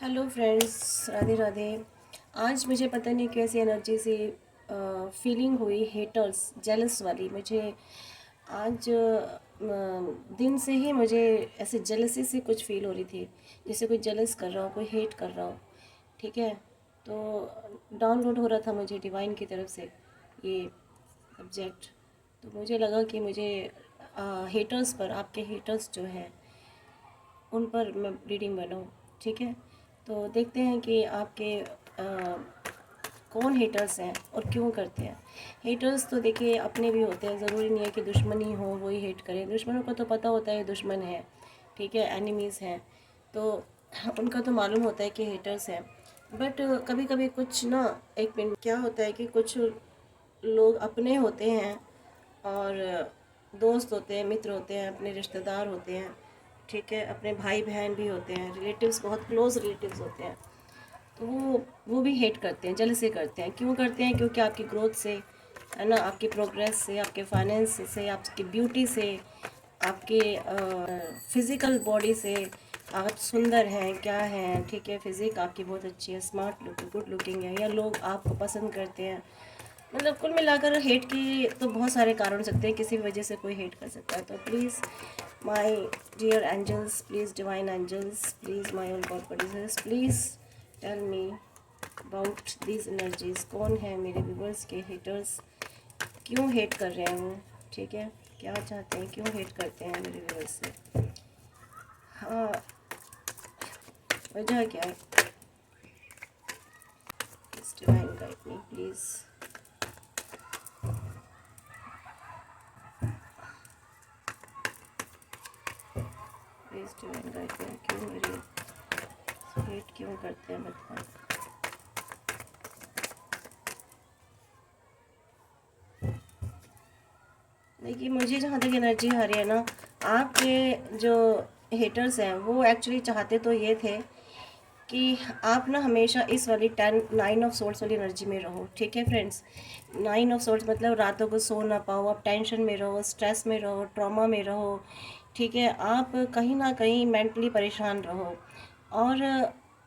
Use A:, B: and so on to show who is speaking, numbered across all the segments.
A: Hello friends, Radhe Radhe. आज मुझे पता नहीं कैसी एनर्जी से फीलिंग हुई, हेटर्स जेलस वाली। मुझे आज दिन से ही मुझे ऐसे जेलसी से कुछ फील हो रही थी, जैसे कोई जेलस कर रहा हो, कोई हेट कर रहा हो। ठीक है, तो डाउनलोड हो रहा था मुझे डिवाइन की तरफ से ये सब्जेक्ट। तो मुझे लगा कि मुझे हेटर्स पर, आपके हेटर्स जो हैं उन पर मैं रीडिंग बनाऊँ। ठीक है, तो देखते हैं कि आपके कौन हेटर्स हैं और क्यों करते हैं। हेटर्स तो देखिए अपने भी होते हैं, ज़रूरी नहीं है कि दुश्मनी हो वही हेट करें। दुश्मनों को तो पता होता है दुश्मन है, ठीक है, एनिमीज़ हैं, तो उनका तो मालूम होता है कि हेटर्स हैं। बट कभी कभी कुछ ना, एक मिनट, क्या होता है कि कुछ लोग अपने होते हैं और दोस्त होते हैं, मित्र होते हैं, अपने रिश्तेदार होते हैं, ठीक है, अपने भाई बहन भी होते हैं, रिलेटिव्स, बहुत क्लोज रिलेटिव्स होते हैं। तो वो भी हेट करते हैं, जल से करते हैं। क्यों करते हैं? क्योंकि आपकी ग्रोथ से, है ना, आपकी प्रोग्रेस से, आपके फाइनेंस से, आपकी ब्यूटी से, आपके फिज़िकल बॉडी से, आप सुंदर हैं क्या हैं, ठीक है, फिज़िक आपकी बहुत अच्छी है, स्मार्ट लुकिंग, गुड लुकिंग है, या लोग आपको पसंद करते हैं। मतलब कुल मिलाकर हेट की तो बहुत सारे कारण हो सकते हैं, किसी भी वजह से कोई हेट कर सकता है। तो please my dear angels, please divine angels, please my own god bodies, please tell me about these energies. कौन है मेरे व्यूवर्स के हेटर्स, क्यों हेट कर रहे हैं वो, ठीक है, क्या चाहते हैं, क्यों हेट करते हैं मेरे व्यूवर्स से, हाँ, वजह क्या है। Divine guide me please. Please divine guide me, क्यों मेरे हेट क्यों करते हैं, बताओ। देखिए मुझे जहाँ तक एनर्जी आ रही है ना, आपके जो हेटर्स हैं वो एक्चुअली चाहते तो ये थे कि आप ना हमेशा इस वाली 9 ऑफ सोर्ट्स वाली एनर्जी में रहो। ठीक है फ्रेंड्स, 9 ऑफ सोर्ट्स मतलब रातों को सो ना पाओ, आप टेंशन में रहो, स्ट्रेस में रहो, ट्रॉमा में रहो, ठीक है, आप कहीं ना कहीं मेंटली परेशान रहो, और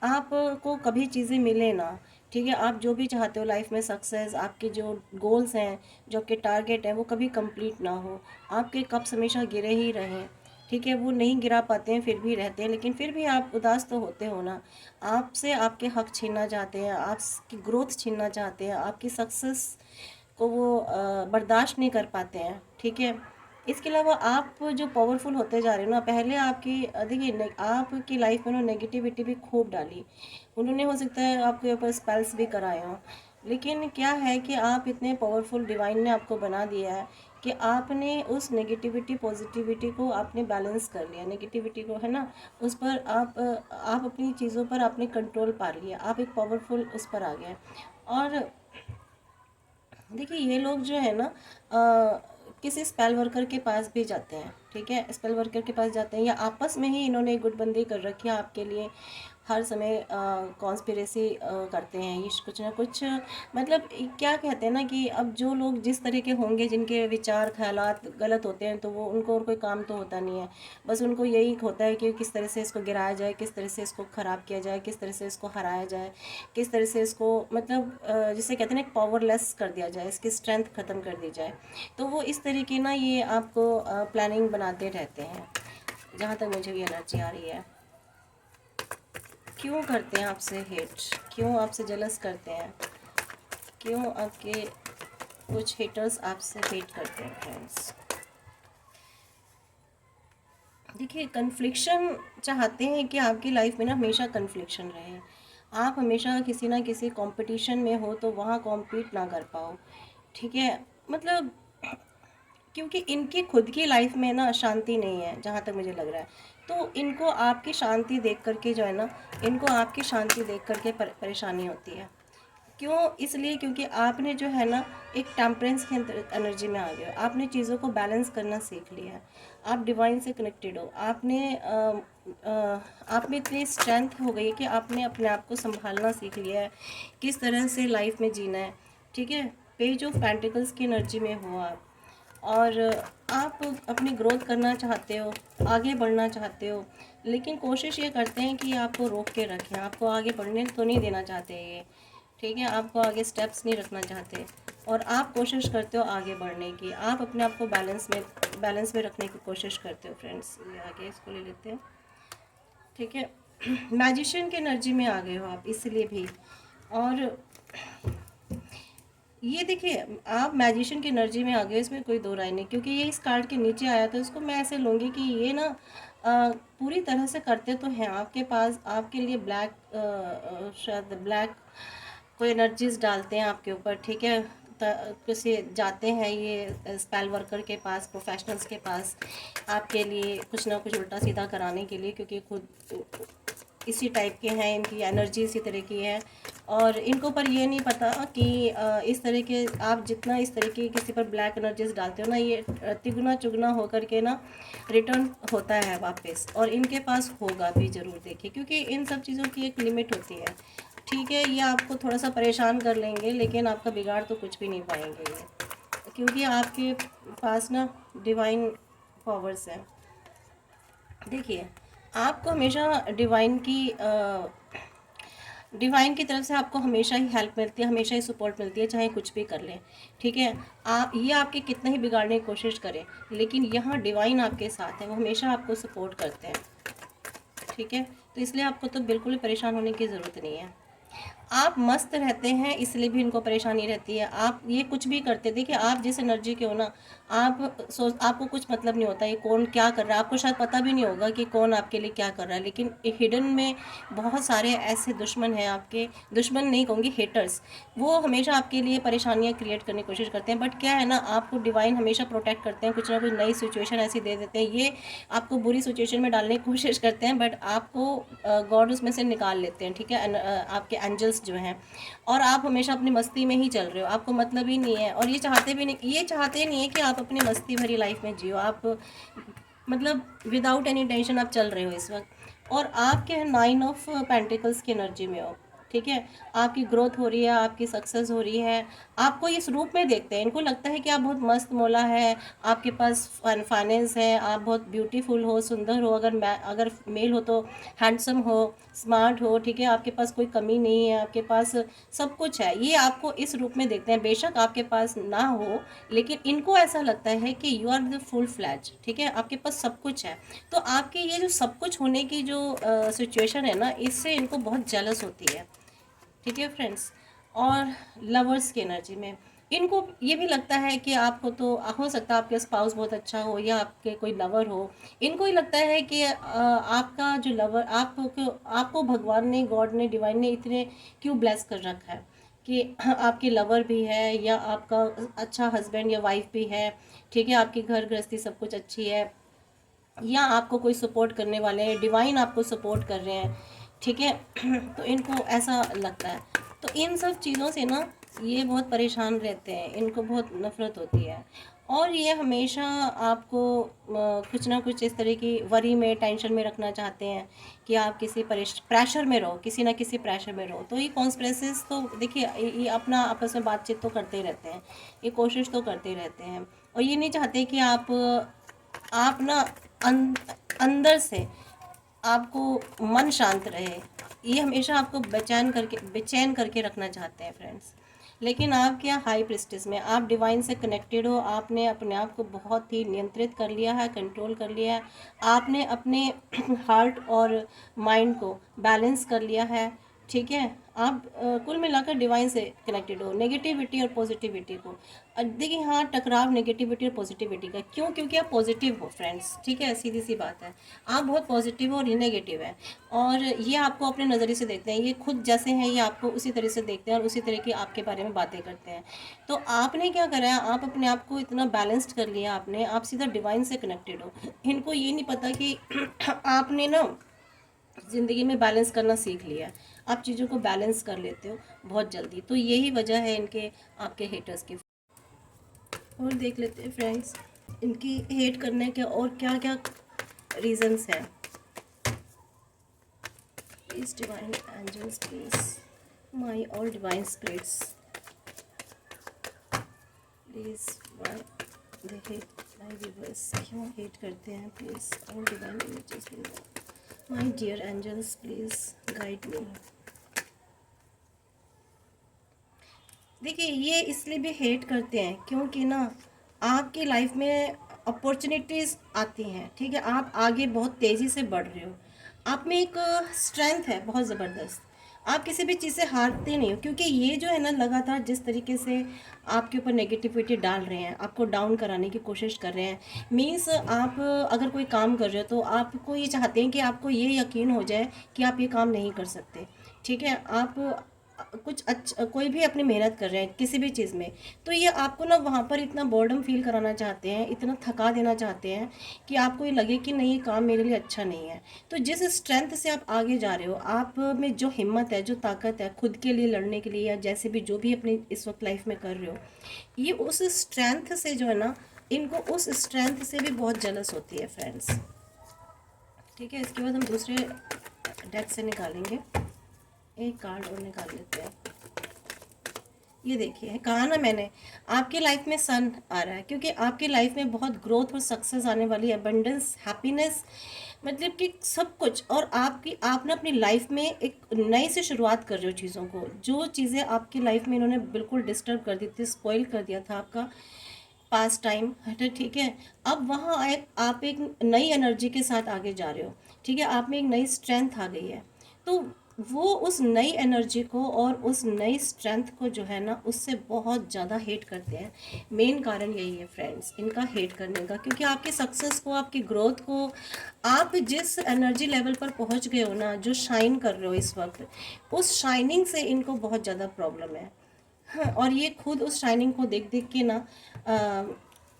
A: आपको कभी चीज़ें मिले ना, ठीक है, आप जो भी चाहते हो लाइफ में, सक्सेस, आपके जो गोल्स हैं, जो आपके टारगेट हैं, वो कभी कंप्लीट ना हो, आपके कप्स हमेशा गिरे ही रहें, ठीक है, वो नहीं गिरा पाते हैं, फिर भी रहते हैं, लेकिन फिर भी आप उदास तो होते हो ना। आपसे आपके हक छीनना चाहते हैं, आपकी ग्रोथ छीनना चाहते हैं, आपकी सक्सेस को वो बर्दाश्त नहीं कर पाते हैं, ठीक है। इसके अलावा आप जो पावरफुल होते जा रहे हो ना, पहले आपकी देखिए आपकी लाइफ में ना नेगेटिविटी भी खूब डाली उन्होंने, हो सकता है आपके ऊपर स्पेल्स भी कराए हों, लेकिन क्या है कि आप इतने पावरफुल, डिवाइन ने आपको बना दिया है कि आपने उस नेगेटिविटी पॉजिटिविटी को आपने बैलेंस कर लिया, नेगेटिविटी को, है ना, उस पर आप अपनी चीज़ों पर आपने कंट्रोल पा लिया, आप एक पावरफुल उस पर आ गए। और देखिए ये लोग जो है ना किसी स्पेल वर्कर के पास भी जाते हैं, ठीक है, स्पेल वर्कर के पास जाते हैं, या आपस में ही इन्होंने गुटबंदी कर रखी है आपके लिए, हर समय कॉन्स्पिरेसी करते हैं ये कुछ ना कुछ। मतलब क्या कहते हैं ना कि अब जो लोग जिस तरह के होंगे, जिनके विचार ख्यालात गलत होते हैं, तो वो उनको और कोई काम तो होता नहीं है, बस उनको यही होता है कि किस तरह से इसको गिराया जाए, किस तरह से इसको ख़राब किया जाए, किस तरह से इसको हराया जाए, किस तरह से इसको, मतलब जिसे कहते हैं ना, पावरलेस कर दिया जाए, इसकी स्ट्रेंथ ख़त्म कर दी जाए। तो वो इस तरीके ना ये आपको प्लानिंग बनाते रहते हैं, जहाँ तक मुझे ये एनर्जी आ रही है। क्यों करते हैं आपसे हेट, क्यों आपसे जलस करते हैं, क्यों आपके कुछ हेटर्स आपसे हेट करते हैं फ्रेंड्स। देखिए कन्फ्लिक्शन चाहते हैं कि आपकी लाइफ में ना हमेशा कन्फ्लिक्शन रहे, आप हमेशा किसी ना किसी कंपटीशन में हो तो वहाँ कॉम्पीट ना कर पाओ, ठीक है, मतलब क्योंकि इनकी खुद की लाइफ में ना शांति नहीं है, जहाँ तक मुझे लग रहा है। तो इनको आपकी शांति देख करके जो है ना, इनको आपकी शांति देख करके परेशानी होती है। क्यों? इसलिए क्योंकि आपने जो है ना एक टेम्परेंस की एनर्जी में आ गए हो, आपने चीज़ों को बैलेंस करना सीख लिया है, आप डिवाइन से कनेक्टेड हो, आप में इतनी स्ट्रेंथ हो गई है कि आपने अपने आप को संभालना सीख लिया है, किस तरह से लाइफ में जीना है, ठीक है। पेज ऑफ पेंटिकल्स की एनर्जी में हो आप, और आप अपनी ग्रोथ करना चाहते हो, आगे बढ़ना चाहते हो, लेकिन कोशिश ये करते हैं कि आपको रोक के रखें, आपको आगे बढ़ने तो नहीं देना चाहते ये, ठीक है, आपको आगे स्टेप्स नहीं रखना चाहते, और आप कोशिश करते हो आगे बढ़ने की, आप अपने आप को बैलेंस में रखने की कोशिश करते हो फ्रेंड्स। ये आगे इसको ले लेते हैं, ठीक है। मैजिशियन की एनर्जी में आ गए हो आप इसलिए भी। और ये देखिए, आप मैजिशियन की एनर्जी में आ गए, इसमें कोई दो राय नहीं, क्योंकि ये इस कार्ड के नीचे आया, तो इसको मैं ऐसे लूँगी कि ये ना पूरी तरह से करते तो हैं आपके पास, आपके लिए शायद ब्लैक कोई एनर्जीज डालते हैं आपके ऊपर, ठीक है। किसी जाते हैं ये स्पेल वर्कर के पास, प्रोफेशनल्स के पास, आपके लिए कुछ ना कुछ उल्टा सीधा कराने के लिए, क्योंकि खुद इसी टाइप के हैं, इनकी एनर्जी इसी तरह की है, और इनको पर ये नहीं पता कि इस तरह के आप जितना इस तरह की किसी पर ब्लैक एनर्जीज डालते हो ना, ये तिगुना चुगना होकर के ना रिटर्न होता है वापस, और इनके पास होगा भी ज़रूर, देखिए, क्योंकि इन सब चीज़ों की एक लिमिट होती है, ठीक है। ये आपको थोड़ा सा परेशान कर लेंगे, लेकिन आपका बिगाड़ तो कुछ भी नहीं पाएंगे ये, क्योंकि आपके पास ना डिवाइन पावर्स हैं। देखिए, आपको हमेशा डिवाइन की तरफ से आपको हमेशा ही हेल्प मिलती है, हमेशा ही सपोर्ट मिलती है, चाहे कुछ भी कर लें, ठीक है। आप ये आपके कितना ही बिगाड़ने की कोशिश करें, लेकिन यहाँ डिवाइन आपके साथ है, वो हमेशा आपको सपोर्ट करते हैं, ठीक है। तो इसलिए आपको तो बिल्कुल भी परेशान होने की ज़रूरत नहीं है। आप मस्त रहते हैं, इसलिए भी इनको परेशानी रहती है। आप ये कुछ भी करते, देखिए, आप जिस एनर्जी के हो ना, आपको कुछ मतलब नहीं होता ये कौन क्या कर रहा है, आपको शायद पता भी नहीं होगा कि कौन आपके लिए क्या कर रहा है, लेकिन हिडन में बहुत सारे ऐसे दुश्मन हैं आपके, दुश्मन नहीं कहूँगी, हेटर्स, वो हमेशा आपके लिए परेशानियाँ क्रिएट करने की कोशिश करते हैं। बट क्या है ना, आपको डिवाइन हमेशा प्रोटेक्ट करते हैं, कुछ ना कुछ नई सिचुएशन ऐसी दे देते हैं, ये आपको बुरी सिचुएशन में डालने की कोशिश करते हैं, बट आपको गॉड उसमें से निकाल लेते हैं, ठीक है, आपके एंजल्स जो हैं, और आप हमेशा अपनी मस्ती में ही चल रहे हो, आपको मतलब ही नहीं है, और ये चाहते नहीं है कि आप अपनी मस्ती भरी लाइफ में जियो, आप मतलब विदाउट एनी टेंशन आप चल रहे हो इस वक्त, और आपके 9 ऑफ पेंटिकल्स की एनर्जी में हो, ठीक है। आपकी ग्रोथ हो रही है, आपकी सक्सेस हो रही है, आपको इस रूप में देखते हैं, इनको लगता है कि आप बहुत मस्त मोला है, आपके पास फाइनेंस है, आप बहुत ब्यूटीफुल हो, सुंदर हो, अगर मेल हो तो हैंडसम हो, स्मार्ट हो, ठीक है, आपके पास कोई कमी नहीं है, आपके पास सब कुछ है, ये आपको इस रूप में देखते हैं। बेशक आपके पास ना हो, लेकिन इनको ऐसा लगता है कि you are the full flags, ठीक है, आपके पास सब कुछ है। तो आपके ये जो सब कुछ होने की जो सिचुएशन है ना, इससे इनको बहुत जेलस होती है, ठीक है फ्रेंड्स। और लवर्स की एनर्जी में इनको ये भी लगता है कि आपको तो हो सकता है आपके स्पाउस बहुत अच्छा हो, या आपके कोई लवर हो, इनको ही लगता है कि आपका जो लवर आपको भगवान ने, गॉड ने, डिवाइन ने इतने क्यों ब्लेस कर रखा है कि आपके लवर भी है, या आपका अच्छा हस्बैंड या वाइफ भी है, ठीक है, आपकी घर गृहस्थी सब कुछ अच्छी है, या आपको कोई सपोर्ट करने वाले हैं, डिवाइन आपको सपोर्ट कर रहे हैं, ठीक है। तो इनको ऐसा लगता है। तो इन सब चीज़ों से ना ये बहुत परेशान रहते हैं, इनको बहुत नफरत होती है, और ये हमेशा आपको कुछ ना कुछ इस तरह की वरी में, टेंशन में रखना चाहते हैं कि आप किसी प्रेशर में रहो, किसी ना किसी प्रेशर में रहो। तो ये कॉन्स्पिरेसीज तो देखिए, ये अपना आपस में बातचीत तो करते ही रहते हैं, ये कोशिश तो करते ही रहते हैं, और ये नहीं चाहते कि आप ना अंदर से आपको मन शांत रहे, ये हमेशा आपको बेचैन करके रखना चाहते हैं फ्रेंड्स। लेकिन आप क्या, हाई प्रिस्टिस में आप डिवाइन से कनेक्टेड हो, आपने अपने आप को बहुत ही नियंत्रित कर लिया है, कंट्रोल कर लिया है, आपने अपने हार्ट और माइंड को बैलेंस कर लिया है, ठीक है। आप कुल मिलाकर डिवाइन से कनेक्टेड हो। नेगेटिविटी और पॉजिटिविटी को देखिए, हाँ, टकराव नेगेटिविटी और पॉजिटिविटी का, क्यों? क्योंकि आप पॉजिटिव हो फ्रेंड्स, ठीक है, सीधी सी बात है, आप बहुत पॉजिटिव हो और ये नेगेटिव है, और ये आपको अपने नज़रिए से देखते हैं, ये खुद जैसे हैं ये आपको उसी तरह से देखते हैं, और उसी तरह की आपके बारे में बातें करते हैं। तो आपने क्या करा है, आप अपने आप को इतना बैलेंस्ड कर लिया आपने, आप सीधा डिवाइन से कनेक्टेड हो। इनको ये नहीं पता कि आपने ना ज़िंदगी में बैलेंस करना सीख लिया है, आप चीज़ों को बैलेंस कर लेते हो बहुत जल्दी। तो यही वजह है इनके, आपके हेटर्स की। और देख लेते हैं फ्रेंड्स, इनकी हेट करने के और क्या क्या रीजंस हैं। Please divine angels, please my all divine spirits, please देखिए माय व्यूअर्स क्यों हेट करते हैं, please all divine angels, my dear angels please guide me. देखिए ये इसलिए भी हेट करते हैं क्योंकि ना आपकी लाइफ में अपॉर्चुनिटीज़ आती हैं, ठीक है, आप आगे बहुत तेज़ी से बढ़ रहे हो, आप में एक स्ट्रेंथ है बहुत ज़बरदस्त, आप किसी भी चीज़ से हारते नहीं हो, क्योंकि ये जो है ना लगातार जिस तरीके से आपके ऊपर नेगेटिविटी डाल रहे हैं, आपको डाउन कराने की कोशिश कर रहे हैं, मीन्स आप अगर कोई काम कर रहे हो तो आपको ये चाहते हैं कि आपको ये यकीन हो जाए कि आप ये काम नहीं कर सकते, ठीक है, आप कुछ अच्छा कोई भी अपनी मेहनत कर रहे हैं किसी भी चीज़ में, तो ये आपको ना वहाँ पर इतना बोर्डम फील कराना चाहते हैं, इतना थका देना चाहते हैं कि आपको ये लगे कि नहीं ये काम मेरे लिए अच्छा नहीं है। तो जिस स्ट्रेंथ से आप आगे जा रहे हो, आप में जो हिम्मत है, जो ताकत है खुद के लिए लड़ने के लिए या जैसे भी जो भी अपनी इस वक्त लाइफ में कर रहे हो, ये उस स्ट्रेंथ से जो है ना, इनको उस स्ट्रेंथ से भी बहुत जलस होती है फ्रेंड्स। ठीक है, इसके बाद हम दूसरे डेक से निकालेंगे, एक कार्ड और निकाल लेते हैं। ये देखिए, कहा ना मैंने आपकी लाइफ में सन आ रहा है, क्योंकि आपकी लाइफ में बहुत ग्रोथ और सक्सेस आने वाली है, अबंडेंस, हैप्पीनेस, मतलब कि सब कुछ। और आप ना अपनी लाइफ में एक नई से शुरुआत कर रहे हो चीज़ों को, जो चीज़ें आपकी लाइफ में इन्होंने बिल्कुल डिस्टर्ब कर दी थी, स्पॉइल कर दिया था आपका पास टाइम, ठीक है, अब वहाँ आप एक नई एनर्जी के साथ आगे जा रहे हो, ठीक है, आप में एक नई स्ट्रेंथ आ गई है। तो वो उस नई एनर्जी को और उस नई स्ट्रेंथ को जो है ना, उससे बहुत ज़्यादा हेट करते हैं। मेन कारण यही है फ्रेंड्स इनका हेट करने का, क्योंकि आपकी सक्सेस को, आपकी ग्रोथ को, आप जिस एनर्जी लेवल पर पहुंच गए हो ना, जो शाइन कर रहे हो इस वक्त, उस शाइनिंग से इनको बहुत ज़्यादा प्रॉब्लम है। हाँ, और ये खुद उस शाइनिंग को देख देख के ना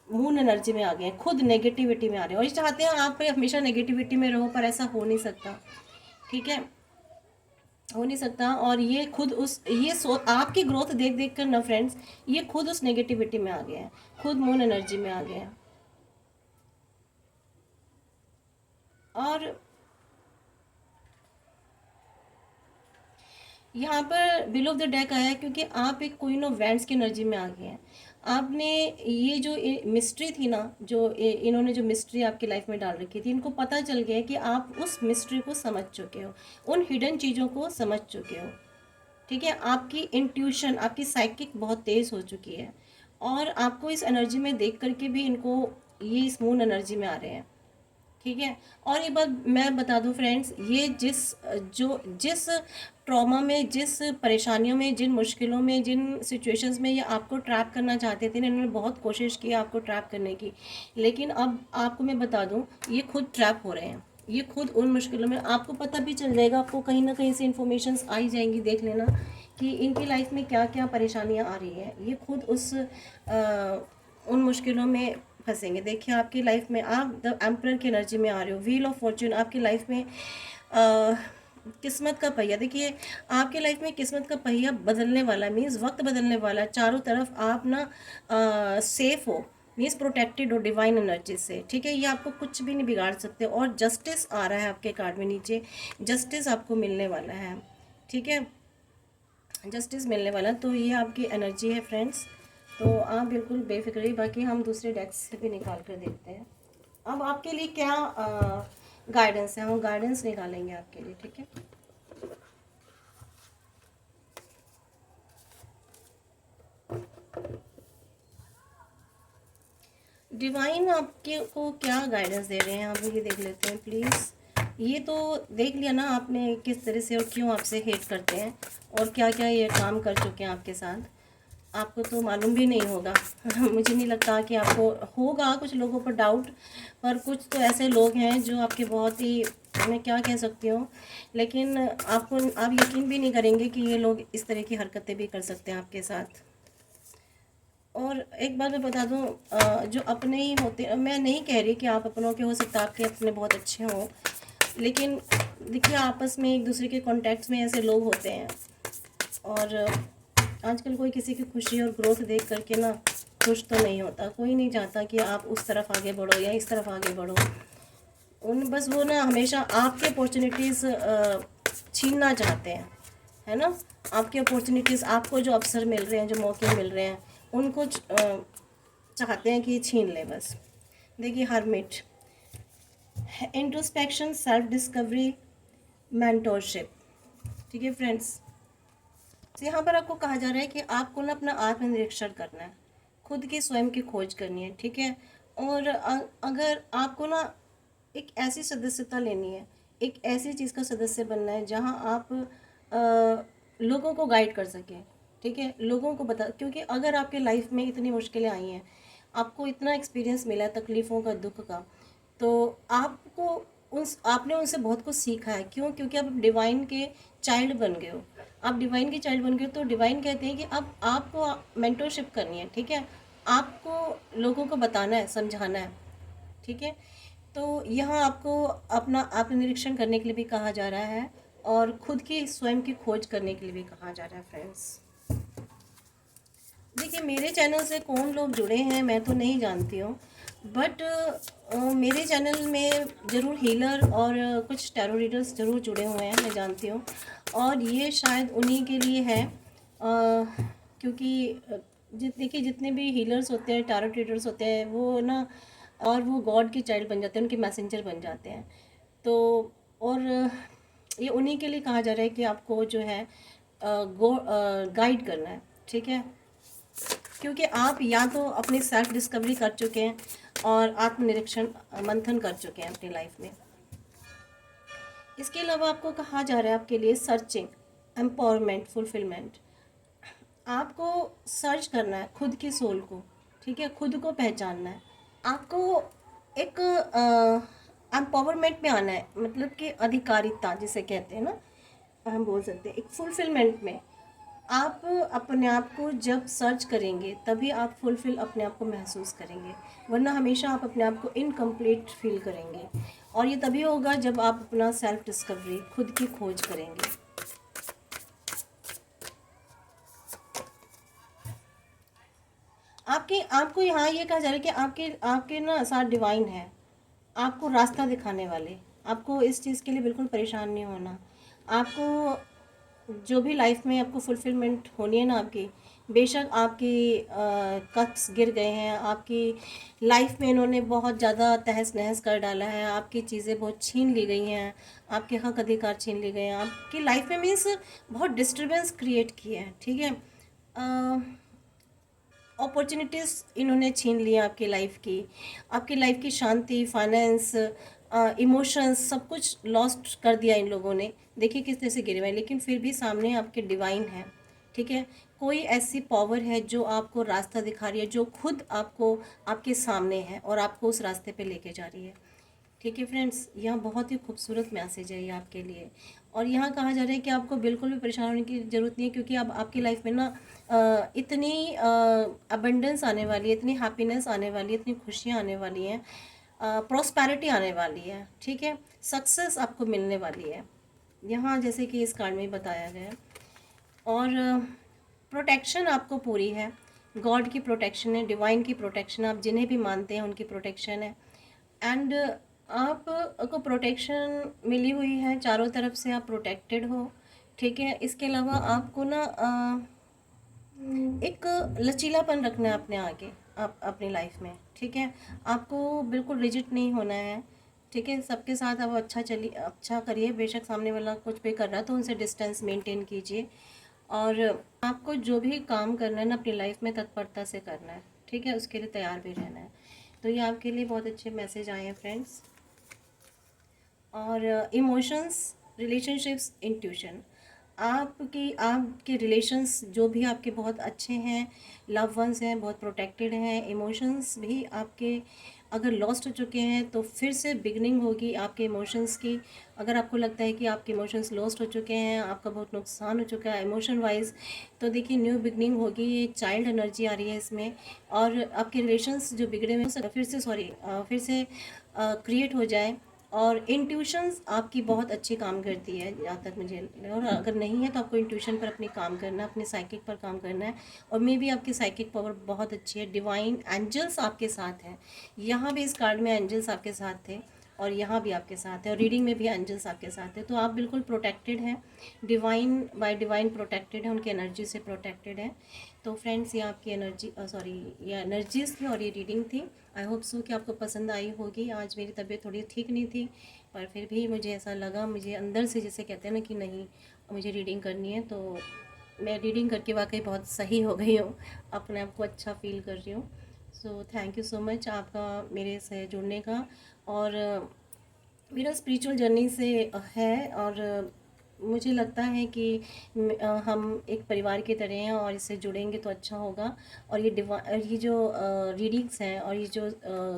A: मून एनर्जी में आ गए हैं, खुद नेगेटिविटी में आ रहे हैं, और ये चाहते हैं आप हमेशा नेगेटिविटी में रहो, पर ऐसा हो नहीं सकता, ठीक है, हो नहीं सकता। और ये खुद उस आपकी ग्रोथ देख देख कर ना फ्रेंड्स, ये खुद उस नेगेटिविटी में आ गए हैं, खुद मून एनर्जी में आ गए हैं। और यहाँ पर बिलो ऑफ द डेक आया है क्योंकि आप एक क्वीन ऑफ वैंड्स की एनर्जी में आ गए हैं। आपने ये जो मिस्ट्री थी ना, जो इन्होंने जो मिस्ट्री आपकी लाइफ में डाल रखी थी, इनको पता चल गया है कि आप उस मिस्ट्री को समझ चुके हो, उन हिडन चीज़ों को समझ चुके हो, ठीक है, आपकी इंट्यूशन, आपकी साइकिक बहुत तेज़ हो चुकी है, और आपको इस एनर्जी में देख करके भी इनको ये इस मून एनर्जी में आ रहे हैं, ठीक है। और एक बात मैं बता दूं फ्रेंड्स, ये जिस ट्रॉमा में, जिस परेशानियों में, जिन मुश्किलों में, जिन सिचुएशंस में ये आपको ट्रैप करना चाहते थे, इन्होंने बहुत कोशिश की आपको ट्रैप करने की, लेकिन अब आपको मैं बता दूं, ये खुद ट्रैप हो रहे हैं, ये खुद उन मुश्किलों में, आपको पता भी चल जाएगा, आपको कहीं ना कहीं से इन्फॉर्मेशंस आ ही जाएंगी, देख लेना कि इनकी लाइफ में क्या क्या परेशानियाँ आ रही हैं, ये खुद उन मुश्किलों में फंसेंगे। देखिए आपकी लाइफ में आप द एम्परर की एनर्जी में आ रहे हो, व्हील ऑफ फॉर्च्यून आपकी लाइफ में किस्मत का पहिया, देखिए आपके लाइफ में किस्मत का पहिया बदलने वाला, मीन्स वक्त बदलने वाला, चारों तरफ आप ना सेफ हो, मीन्स प्रोटेक्टेड हो डिवाइन एनर्जी से, ठीक है, ये आपको कुछ भी नहीं बिगाड़ सकते। और जस्टिस आ रहा है आपके कार्ड में नीचे, जस्टिस आपको मिलने वाला है, ठीक है, जस्टिस मिलने वाला, तो ये आपकी एनर्जी है फ्रेंड्स। तो आप बिल्कुल बेफिक्र रहिए, बाकी हम दूसरे डेस्क से भी निकाल कर देखते हैं अब आपके लिए क्या गाइडेंस है, हम गाइडेंस निकालेंगे आपके लिए, ठीक है। डिवाइन आपके को क्या गाइडेंस दे रहे हैं, आप ये देख लेते हैं प्लीज़। ये तो देख लिया ना आपने किस तरह से और क्यों आपसे हेट करते हैं, और क्या क्या ये काम कर चुके हैं आपके साथ, आपको तो मालूम भी नहीं होगा मुझे नहीं लगता कि आपको होगा, कुछ लोगों पर डाउट, पर कुछ तो ऐसे लोग हैं जो आपके बहुत ही, मैं क्या कह सकती हूँ, लेकिन आप यकीन भी नहीं करेंगे कि ये लोग इस तरह की हरकतें भी कर सकते हैं आपके साथ। और एक बात मैं बता दूँ, जो अपने ही होते, मैं नहीं कह रही कि आप अपनों के, हो सकता है आपके अपने बहुत अच्छे हों, लेकिन देखिए आपस में एक दूसरे के कॉन्टैक्ट्स में ऐसे लोग होते हैं, और आजकल कोई किसी की खुशी और ग्रोथ देख करके ना खुश तो नहीं होता, कोई नहीं चाहता कि आप उस तरफ आगे बढ़ो या इस तरफ आगे बढ़ो, बस वो ना हमेशा आपकी अपॉर्चुनिटीज़ छीनना चाहते हैं, है ना, आपकी अपॉर्चुनिटीज़, आपको जो अवसर मिल रहे हैं, जो मौके मिल रहे हैं, उनको चाहते हैं कि छीन लें बस। देखिए hermit, introspection, self discovery, mentorship. ठीक है फ्रेंड्स, तो यहाँ पर आपको कहा जा रहा है कि आपको ना अपना आत्मनिरीक्षण करना है, खुद की स्वयं की खोज करनी है। ठीक है, और अगर आपको ना एक ऐसी सदस्यता लेनी है, एक ऐसी चीज़ का सदस्य बनना है जहाँ आप लोगों को गाइड कर सकें। ठीक है, लोगों को बता, क्योंकि अगर आपके लाइफ में इतनी मुश्किलें आई हैं, आपको इतना एक्सपीरियंस मिला है तकलीफ़ों का, दुख का, तो आपको आपने उनसे बहुत कुछ सीखा है। क्यों? क्योंकि आप डिवाइन के चाइल्ड बन गए हो। आप डिवाइन के चाइल्ड बन गए हो, तो डिवाइन कहते हैं कि अब आपको मेंटरशिप करनी है। ठीक है, आपको लोगों को बताना है, समझाना है। ठीक है, तो यहाँ आपको अपना आत्मनिरीक्षण करने के लिए भी कहा जा रहा है और खुद की स्वयं की खोज करने के लिए भी कहा जा रहा है फ्रेंड्स। देखिए, मेरे चैनल से कौन लोग जुड़े हैं मैं तो नहीं जानती हूँ, बट मेरे चैनल में ज़रूर हीलर और कुछ टैरो रीडर्स ज़रूर जुड़े हुए हैं, मैं जानती हूँ। और ये शायद उन्हीं के लिए है, क्योंकि देखिए, जितने भी हीलर्स होते हैं, टैरो रीडर्स होते हैं, वो ना, और वो गॉड के चाइल्ड बन जाते हैं, उनके मैसेंजर बन जाते हैं। तो और ये उन्हीं के लिए कहा जा रहा है कि आपको जो है गाइड करना है। ठीक है, क्योंकि आप या तो अपनी सेल्फ डिस्कवरी कर चुके हैं और आत्मनिरीक्षण मंथन कर चुके हैं अपनी लाइफ में। इसके अलावा आपको कहा जा रहा है आपके लिए सर्चिंग, एम्पावरमेंट, फुलफिलमेंट। आपको सर्च करना है खुद की सोल को। ठीक है, खुद को पहचानना है। आपको एक एम्पावरमेंट में आना है, मतलब कि अधिकारिता जिसे कहते हैं ना, हम बोल सकते हैं एक फुलफिलमेंट में। आप अपने आप को जब सर्च करेंगे तभी आप फुलफिल अपने आप को महसूस करेंगे, वरना हमेशा आप अपने आप को इनकम्प्लीट फील करेंगे। और ये तभी होगा जब आप अपना सेल्फ डिस्कवरी, खुद की खोज करेंगे। आपको यहाँ ये कहा जा रहा है कि आपके आपके ना साथ डिवाइन है, आपको रास्ता दिखाने वाले। आपको इस चीज़ के लिए बिल्कुल परेशान नहीं होना। आपको जो भी लाइफ में आपको फुलफिलमेंट होनी है ना आपकी, बेशक आपकी कप्स गिर गए हैं, आपकी लाइफ में इन्होंने बहुत ज़्यादा तहस नहस कर डाला है, आपकी चीज़ें बहुत छीन ली गई हैं, आपके हक अधिकार छीन लिए गए हैं, आपकी लाइफ में मीन्स बहुत डिस्टर्बेंस क्रिएट किए हैं। ठीक है, अपॉर्चुनिटीज़ इन्होंने छीन लिया आपकी लाइफ की शांति, फाइनेंस, इमोशंस, सब कुछ लॉस्ट कर दिया इन लोगों ने। देखिए किस तरह से गिरे हुए हैं, लेकिन फिर भी सामने आपके डिवाइन है। ठीक है, कोई ऐसी पावर है जो आपको रास्ता दिखा रही है, जो खुद आपको आपके सामने है और आपको उस रास्ते पे लेके जा रही है। ठीक है फ्रेंड्स, यहाँ बहुत ही खूबसूरत मैसेज है ये आपके लिए। और यहाँ कहा जा रहा है कि आपको बिल्कुल भी परेशान होने की ज़रूरत नहीं है, क्योंकि अब आपकी लाइफ में ना इतनी अबंडेंस आने वाली है, इतनी हैप्पीनेस आने वाली है, इतनी खुशियाँ आने वाली हैं, प्रॉस्पेरिटी आने वाली है। ठीक है, सक्सेस आपको मिलने वाली है, यहाँ जैसे कि इस कार्ड में बताया गया है। और प्रोटेक्शन आपको पूरी है, गॉड की प्रोटेक्शन है, डिवाइन की प्रोटेक्शन, आप जिन्हें भी मानते हैं उनकी प्रोटेक्शन है। एंड आपको प्रोटेक्शन मिली हुई है, चारों तरफ से आप प्रोटेक्टेड हो। ठीक है, इसके अलावा आपको ना एक लचीलापन रखना है अपने आगे, आप अपनी लाइफ में। ठीक है, आपको बिल्कुल रिजिड नहीं होना है। ठीक है, सबके साथ आप अच्छा करिए, बेशक सामने वाला कुछ भी कर रहा है तो उनसे डिस्टेंस मेंटेन कीजिए। और आपको जो भी काम करना है ना अपनी लाइफ में, तत्परता से करना है। ठीक है, उसके लिए तैयार भी रहना है। तो ये आपके लिए बहुत अच्छे मैसेज आए हैं फ्रेंड्स। और इमोशंस, रिलेशनशिप्स, इंट्यूशन, आपके रिलेशंस जो भी आपके बहुत अच्छे हैं, लव वंस हैं, बहुत प्रोटेक्टेड हैं। इमोशंस भी आपके अगर लॉस्ट हो चुके हैं तो फिर से बिगनिंग होगी आपके इमोशंस की। अगर आपको लगता है कि आपके इमोशंस लॉस्ट हो चुके हैं, आपका बहुत नुकसान हो चुका है इमोशन वाइज, तो देखिए न्यू बिगनिंग होगी। ये चाइल्ड एनर्जी आ रही है इसमें, और आपके रिलेशंस जो बिगड़े हुए हैं फिर से क्रिएट हो जाए। और इंट्यूशंस आपकी बहुत अच्छी काम करती है जहाँ तक मुझे, और अगर नहीं है तो आपको इंट्यूशन पर अपनी काम करना है, अपने साइकिक पर काम करना है। और मे भी आपकी साइकिक पावर बहुत अच्छी है, डिवाइन एंजल्स आपके साथ हैं। यहाँ भी इस कार्ड में एंजल्स आपके साथ थे, और यहाँ भी आपके साथ है, और रीडिंग में भी एंजल्स आपके साथ है। तो आप बिल्कुल प्रोटेक्टेड हैं, डिवाइन बाय डिवाइन प्रोटेक्टेड है, उनकी एनर्जी से प्रोटेक्टेड है। तो फ्रेंड्स, ये आपकी एनर्जी सॉरी ये एनर्जीज़ थी और ये रीडिंग थी। आई होप सो कि आपको पसंद आई होगी। आज मेरी तबीयत थोड़ी ठीक नहीं थी, पर फिर भी मुझे ऐसा लगा, मुझे अंदर से जैसे कहते हैं ना कि नहीं मुझे रीडिंग करनी है, तो मैं रीडिंग करके वाकई बहुत सही हो गई हूँ, अपने आप को अच्छा फील कर रही हूँ। So thank you so much आपका मेरे से जुड़ने का। और मेरा स्पिरिचुअल जर्नी से है, और मुझे लगता है कि हम एक परिवार की तरह हैं और इससे जुड़ेंगे तो अच्छा होगा। और ये जो रीडिंग्स हैं और ये जो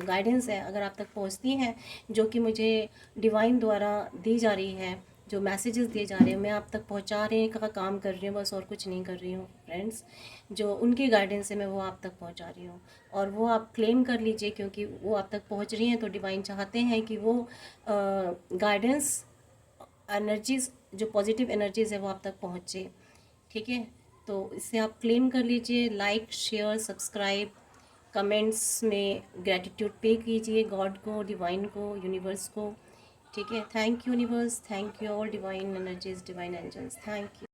A: गाइडेंस है अगर आप तक पहुंचती हैं, जो कि मुझे डिवाइन द्वारा दी जा रही है, जो मैसेजेस दिए जा रहे हैं मैं आप तक पहुंचाने का काम कर रही हूँ, बस और कुछ नहीं कर रही हूँ फ्रेंड्स। जो उनकी गाइडेंस है मैं वो आप तक पहुंचा रही हूँ, और वो आप क्लेम कर लीजिए, क्योंकि वो आप तक पहुंच रही हैं तो डिवाइन चाहते हैं कि वो गाइडेंस एनर्जीज़, जो पॉजिटिव एनर्जीज़ है वो आप तक पहुँचे। ठीक है, तो इससे आप क्लेम कर लीजिए। लाइक, शेयर, सब्सक्राइब, कमेंट्स में ग्रैटिट्यूड पे कीजिए गॉड को, डिवाइन को, यूनिवर्स को। ठीक है, thank you universe, thank you all divine energies, divine angels, thank you.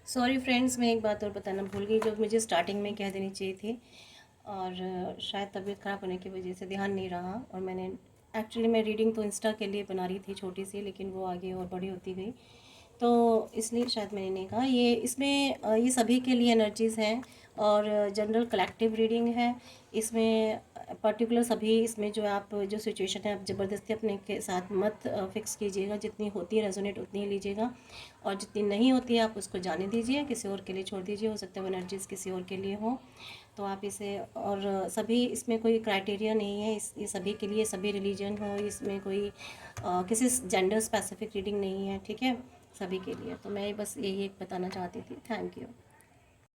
A: Sorry friends, मैं एक बात और बताना भूल गई जो मुझे स्टार्टिंग में कह देनी चाहिए थी, और शायद तबीयत ख़राब होने की वजह से ध्यान नहीं रहा। और मैंने एक्चुअली मैं रीडिंग तो इंस्टा के लिए बना रही थी छोटी सी, लेकिन वो आगे और बड़ी होती गई, तो इसलिए शायद मैंने नहीं कहा। ये इसमें ये सभी के लिए एनर्जीज़ हैं, और जनरल कलेक्टिव रीडिंग है। इसमें पर्टिकुलर सभी, इसमें जो आप जो सिचुएशन है आप ज़बरदस्ती अपने के साथ मत फिक्स कीजिएगा। जितनी होती है रेजोनेट उतनी ही लीजिएगा, और जितनी नहीं होती है आप उसको जाने दीजिए, किसी और के लिए छोड़ दीजिए। हो सकता है वो एनर्जीज़ किसी और के लिए हो, तो आप इसे, और सभी, इसमें कोई क्राइटेरिया नहीं है, ये सभी के लिए, सभी रिलीजन हो, इसमें कोई किसी जेंडर स्पेसिफिक रीडिंग नहीं है। ठीक है, सभी के लिए। तो मैं बस यही एक बताना चाहती थी। Thank you.